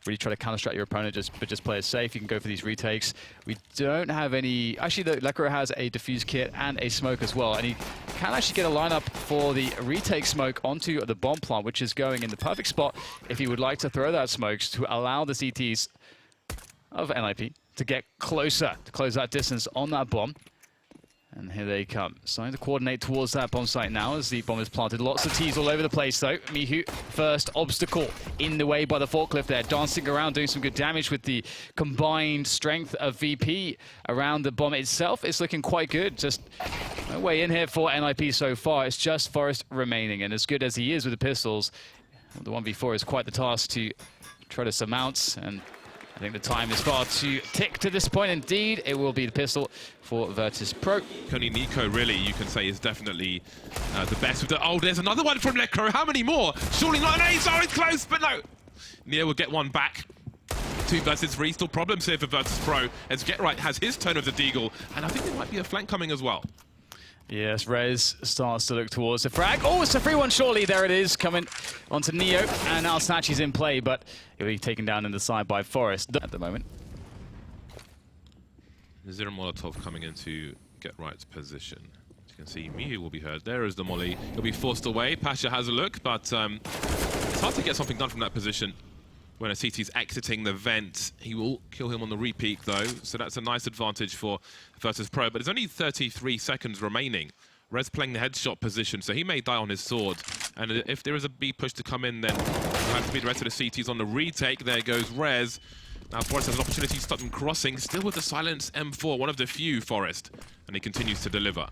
really try to counter-strat your opponent, but just play it safe. You can go for these retakes. We don't have any... Actually, Lekro has a defuse kit and a smoke as well, and he can actually get a lineup for the retake smoke onto the bomb plant, which is going in the perfect spot if he would like to throw that smokes to allow the CTs of NIP to get closer, to close that distance on that bomb. And here they come, starting to coordinate towards that bomb site now as the bomb is planted. Lots of T's all over the place though. Mihu, first obstacle in the way by the forklift there, dancing around, doing some good damage with the combined strength of VP around the bomb itself. It's looking quite good. Just no way in here for NIP so far. It's just Forest remaining, and as good as he is with the pistols, the 1v4 is quite the task to try to surmount, and I think the time is far too tick to this point. Indeed, it will be the pistol for Virtus.pro. Koni Nico, really, you can say, is definitely the best with the... Oh, there's another one from Lekro. How many more? Surely not an ace. Oh, it's close, but no. Nia will get one back. 2 versus 3. Still problems here for Virtus.pro, as GetRight has his turn of the deagle, and I think there might be a flank coming as well. Yes, Rez starts to look towards the frag. Oh, it's a free one, surely. There it is, coming onto Neo. And now Snatchie's in play, but he'll be taken down in the side by Forest at the moment. Zero Molotov coming into GetRight's position. As you can see, Mihu will be heard. There is the molly. He'll be forced away. Pasha has a look, but it's hard to get something done from that position. When a CT's exiting the vent, he will kill him on the repeat though, so that's a nice advantage for Virtus.pro, but there's only 33 seconds remaining. Rez playing the headshot position, so he may die on his sword, and if there is a B push to come in, then it'll have to be the rest of the CTs on the retake. There goes Rez. Now Forest has an opportunity to stop them crossing, still with the silence M4, one of the few Forest, and he continues to deliver.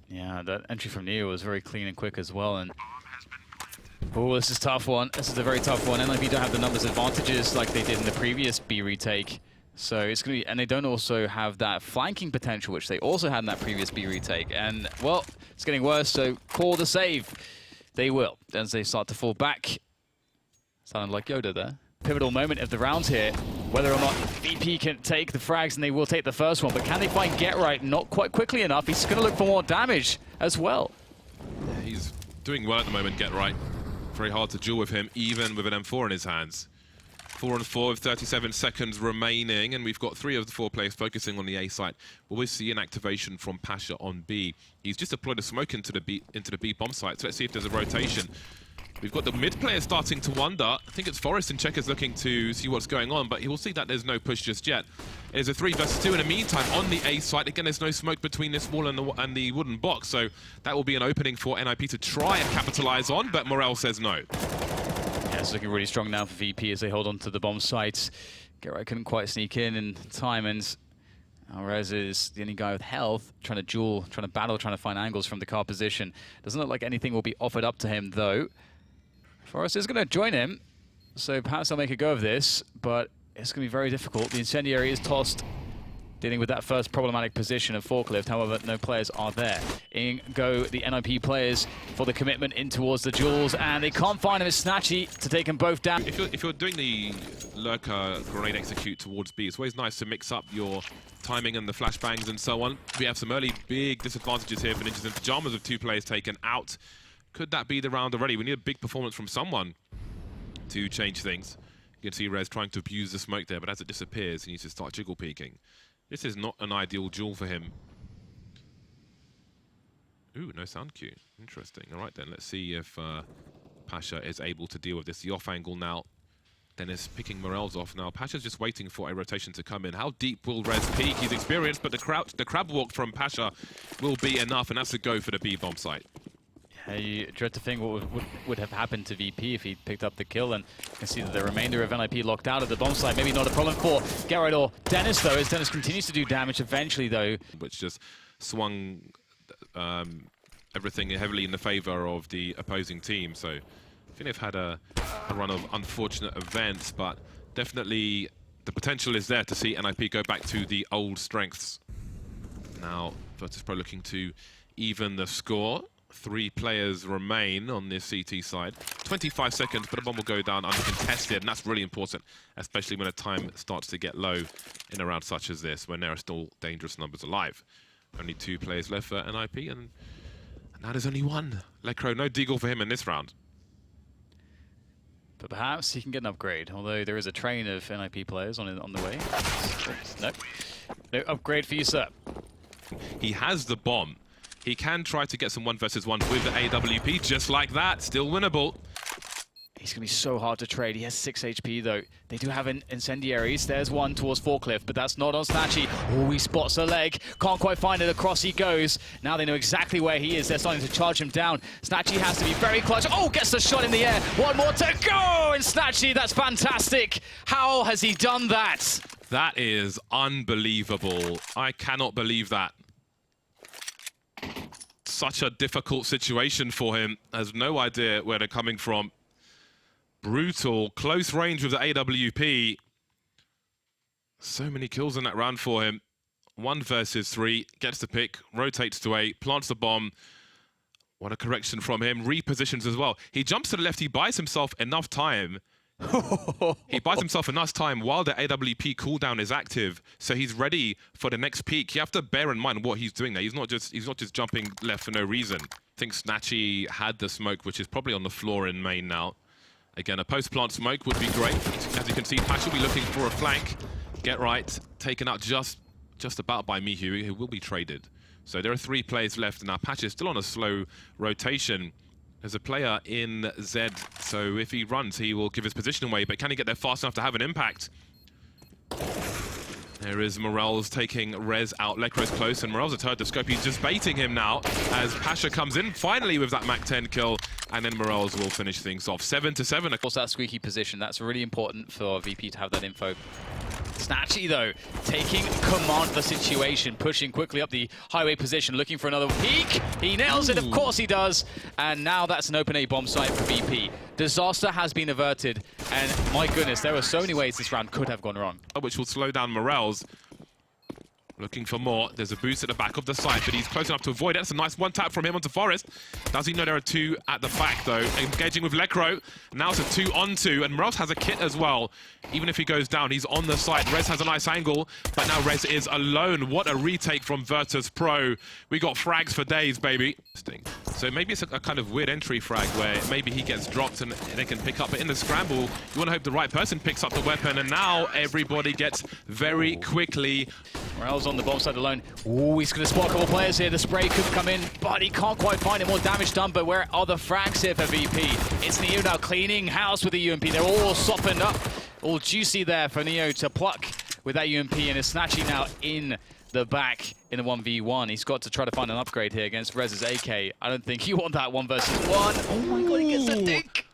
Yeah, that entry from Neo was very clean and quick as well, and oh, this is a tough one. This is a very tough one. NIP don't have the numbers advantages like they did in the previous B retake. So it's going to be, and they don't also have that flanking potential, which they also had in that previous B retake. And, well, it's getting worse, so call the save. They will, as they start to fall back. Sounded like Yoda there. Pivotal moment of the round here, whether or not VP can take the frags, and they will take the first one, but can they find GetRight? Not quite quickly enough. He's going to look for more damage as well. Yeah, he's doing well at the moment, GetRight. Very hard to duel with him, even with an M4 in his hands. 4 on 4 with 37 seconds remaining, and we've got 3 of the 4 players focusing on the A site. Will we see an activation from Pasha on B? He's just deployed a smoke into the B bomb site, so let's see if there's a rotation. We've got the mid player starting to wonder. I think it's Forest and Checkers looking to see what's going on, but he will see that there's no push just yet. It is a 3 versus 2 in the meantime on the A site. Again, there's no smoke between this wall and the wooden box, so that will be an opening for NIP to try and capitalize on, but Morel says no. Yeah, it's looking really strong now for VP as they hold on to the bomb sites. GetRight couldn't quite sneak in time, and Rez is the only guy with health, trying to duel, trying to battle, trying to find angles from the car position. Doesn't look like anything will be offered up to him, though. Forrest is going to join him, so perhaps they'll make a go of this, but it's going to be very difficult. The incendiary is tossed, dealing with that first problematic position of forklift. However, no players are there. In go the NIP players for the commitment in towards the duels, and they can't find him. It's Snatchie to take them both down. If you're doing the lurker grenade execute towards B, it's always nice to mix up your timing and the flashbangs and so on. We have some early big disadvantages here for Ninjas in Pyjamas with 2 players taken out. Could that be the round already? We need a big performance from someone to change things. You can see Rez trying to abuse the smoke there, but as it disappears, he needs to start jiggle peeking. This is not an ideal duel for him. Ooh, no sound cue. Interesting. All right, then. Let's see if Pasha is able to deal with this. The off angle now. Dennis picking Morel's off now. Pasha's just waiting for a rotation to come in. How deep will Rez peek? He's experienced, but the crab walk from Pasha will be enough, and that's a go for the B bomb site. You dread to think what would have happened to VP if he picked up the kill, and you can see that the remainder of NIP locked out of the bomb site. Maybe not a problem for GetRight or Dennis, though, as Dennis continues to do damage eventually, though. Which just swung everything heavily in the favor of the opposing team. So I think they've had a run of unfortunate events, but definitely the potential is there to see NIP go back to the old strengths. Now, Virtus.pro looking to even the score. 3 players remain on this CT side. 25 seconds, but a bomb will go down uncontested, and that's really important, especially when a time starts to get low in a round such as this, when there are still dangerous numbers alive. Only 2 players left for NIP, and now there's only 1. Lekro, no deagle for him in this round. But perhaps he can get an upgrade, although there is a train of NIP players on the way. Nope. No upgrade for you, sir. He has the bomb. He can try to get some 1 versus 1 with the AWP, just like that. Still winnable. He's going to be so hard to trade. He has 6 HP, though. They do have incendiaries. There's one towards Forklift, but that's not on Snatchie. Oh, he spots a leg. Can't quite find it. Across he goes. Now they know exactly where he is. They're starting to charge him down. Snatchie has to be very clutch. Oh, gets the shot in the air. One more to go! And Snatchie, that's fantastic. How has he done that? That is unbelievable. I cannot believe that. Such a difficult situation for him. Has no idea where they're coming from. Brutal, close range with the AWP. So many kills in that round for him. 1 versus 3, gets the pick, rotates to A, plants the bomb. What a correction from him. Repositions as well. He jumps to the left, he buys himself enough time. He buys himself enough time while the AWP cooldown is active, so he's ready for the next peak. You have to bear in mind what he's doing there. He's not just jumping left for no reason. I think Snatchie had the smoke, which is probably on the floor in main now. Again, a post-plant smoke would be great. As you can see, Pash will be looking for a flank. Get right, taken out just about by Mihu, who will be traded. So there are 3 players left, and now Pash is still on a slow rotation. There's a player in Z, so if he runs, he will give his position away, but can he get there fast enough to have an impact? There is Morels taking Rez out. Lekro's close, and Morels has heard the scope. He's just baiting him now as Pasha comes in finally with that Mac 10 kill, and then Morels will finish things off. 7-7. Of course, that squeaky position, that's really important for VP to have that info. Snatchie, though, taking command of the situation, pushing quickly up the highway position, looking for another peek. He nails it, of course he does. And now that's an open A bomb site for VP. Disaster has been averted, and my goodness, there are so many ways this round could have gone wrong. Which will slow down Morels. Looking for more. There's a boost at the back of the site, but he's close enough to avoid it. That's a nice one tap from him onto Forest. Does he know there are 2 at the back, though? Engaging with Lekro. Now it's a 2-on-2, and Morels has a kit as well. Even if he goes down, he's on the side. Rez has a nice angle, but now Rez is alone. What a retake from Virtus.pro. We got frags for days, baby. So maybe it's a kind of weird entry frag where maybe he gets dropped and they can pick up. But in the scramble, you want to hope the right person picks up the weapon, and now everybody gets very quickly. Morels on the bomb side alone. Ooh, he's going to spot a couple players here. The spray could come in, but he can't quite find it. More damage done, but where are the frags here for VP? It's Neo now cleaning house with the UMP. They're all softened up, all juicy there for Neo to pluck with that UMP, and it's Snatchie now in the back in the 1v1. He's got to try to find an upgrade here against Rez's AK. I don't think you want that 1 versus 1. Oh my god, he gets a dink.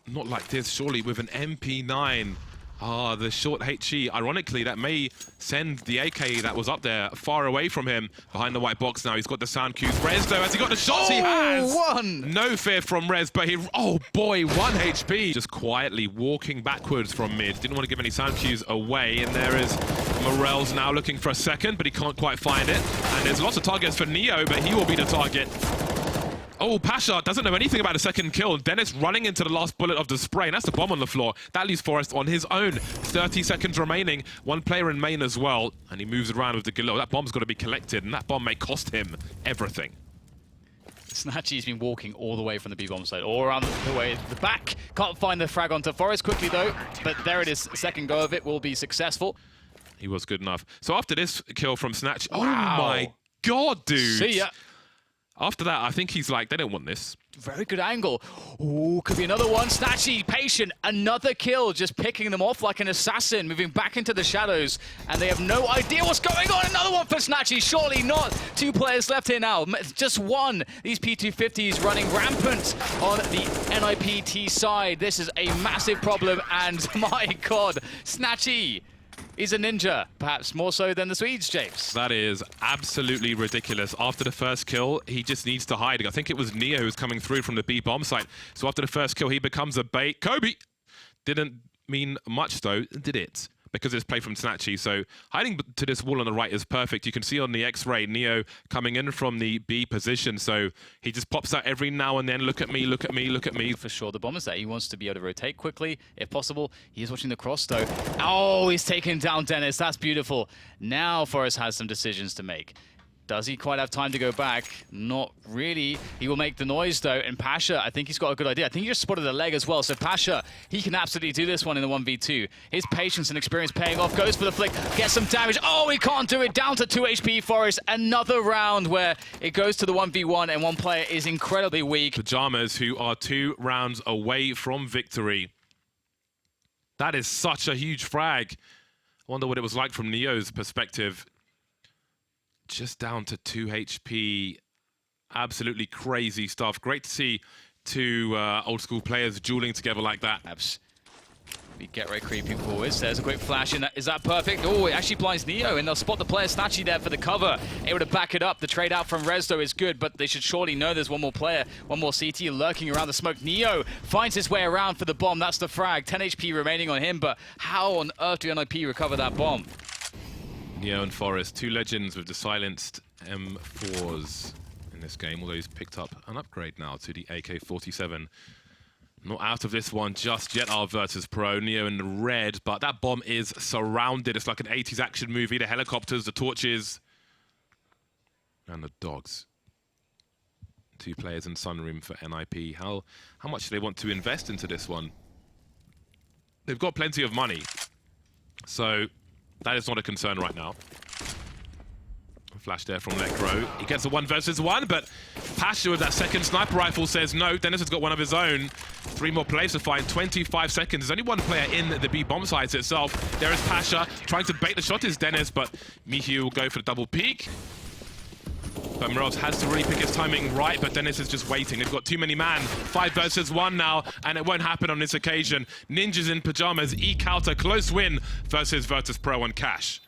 Not like this, surely, with an MP9. Ah, the short HE. Ironically, that may send the AK that was up there far away from him. Behind the white box now, he's got the sound cues. Rez, though, has he got the shots? He has! 1! No fear from Rez, but he... Oh, boy, 1 HP. Just quietly walking backwards from mid. Didn't want to give any sound cues away. And there is Morels now looking for a second, but he can't quite find it. And there's lots of targets for Neo, but he will be the target. Oh, Pasha doesn't know anything about a second kill. Dennis running into the last bullet of the spray, and that's the bomb on the floor. That leaves Forrest on his own. 30 seconds remaining. 1 player in main as well, and he moves around with the Galil. That bomb's got to be collected, and that bomb may cost him everything. Snatchie's been walking all the way from the B-bomb side, all around the way at the back. Can't find the frag onto Forrest quickly, though, but there it is. Second go of it will be successful. He was good enough. So after this kill from Snatch, wow. Oh my god, dude! See ya. After that, I think he's like, they don't want this. Very good angle. Ooh, could be another one. Snatchie, patient. Another kill, just picking them off like an assassin, moving back into the shadows. And they have no idea what's going on. Another one for Snatchie. Surely not. 2 players left here now. Just 1. These P250s running rampant on the NIPT side. This is a massive problem. And my god, Snatchie is a ninja, perhaps more so than the Swedes, James. That is absolutely ridiculous. After the first kill, he just needs to hide. I think it was Neo who's coming through from the B bomb site. So after the first kill, he becomes a bait. Kobe! Didn't mean much though, did it? Because it's play from Snatchie. So hiding to this wall on the right is perfect. You can see on the X-ray, Neo coming in from the B position. So he just pops out every now and then. Look at me, look at me, look at me. For sure, the bomb is there. He wants to be able to rotate quickly, if possible. He is watching the cross, though. Oh, he's taking down Dennis. That's beautiful. Now Forrest has some decisions to make. Does he quite have time to go back? Not really. He will make the noise though, and Pasha, I think he's got a good idea. I think he just spotted the leg as well, so Pasha, he can absolutely do this one in the 1v2. His patience and experience paying off, goes for the flick, gets some damage. Oh, he can't do it, down to 2 HP Forest. Another round where it goes to the 1v1 and one player is incredibly weak. Pyjamas, who are 2 rounds away from victory. That is such a huge frag. I wonder what it was like from Neo's perspective. Just down to 2 HP. Absolutely crazy stuff. Great to see 2 old school players dueling together like that. We get right creeping forwards. There's a quick flash in. Is that perfect? Oh, it actually blinds Neo, and they'll spot the player Snatchie there for the cover. Able to back it up. The trade out from Rezdo is good, but they should surely know there's one more player, one more CT lurking around the smoke. Neo finds his way around for the bomb. That's the frag. 10 HP remaining on him, but how on earth do NIP recover that bomb? Neo and Forest, 2 legends with the silenced M4s in this game, although he's picked up an upgrade now to the AK-47. Not out of this one just yet, our Virtus.pro. Neo in the red, but that bomb is surrounded. It's like an 80s action movie. The helicopters, the torches, and the dogs. 2 players in Sunroom for NIP. How much do they want to invest into this one? They've got plenty of money, so that is not a concern right now. Flash there from Necro. He gets a 1 versus 1, but Pasha with that second sniper rifle says no. Dennis has got one of his own. 3 more players to find, 25 seconds. There's only 1 player in the B bomb sites itself. There is Pasha trying to bait the shot is Dennis, but Mihi will go for the double peek. But Miraz has to really pick his timing right, but Dennis is just waiting. They've got too many man. 5 versus 1 now, and it won't happen on this occasion. Ninjas in Pyjamas eke out a close win versus Virtus.pro on Cash.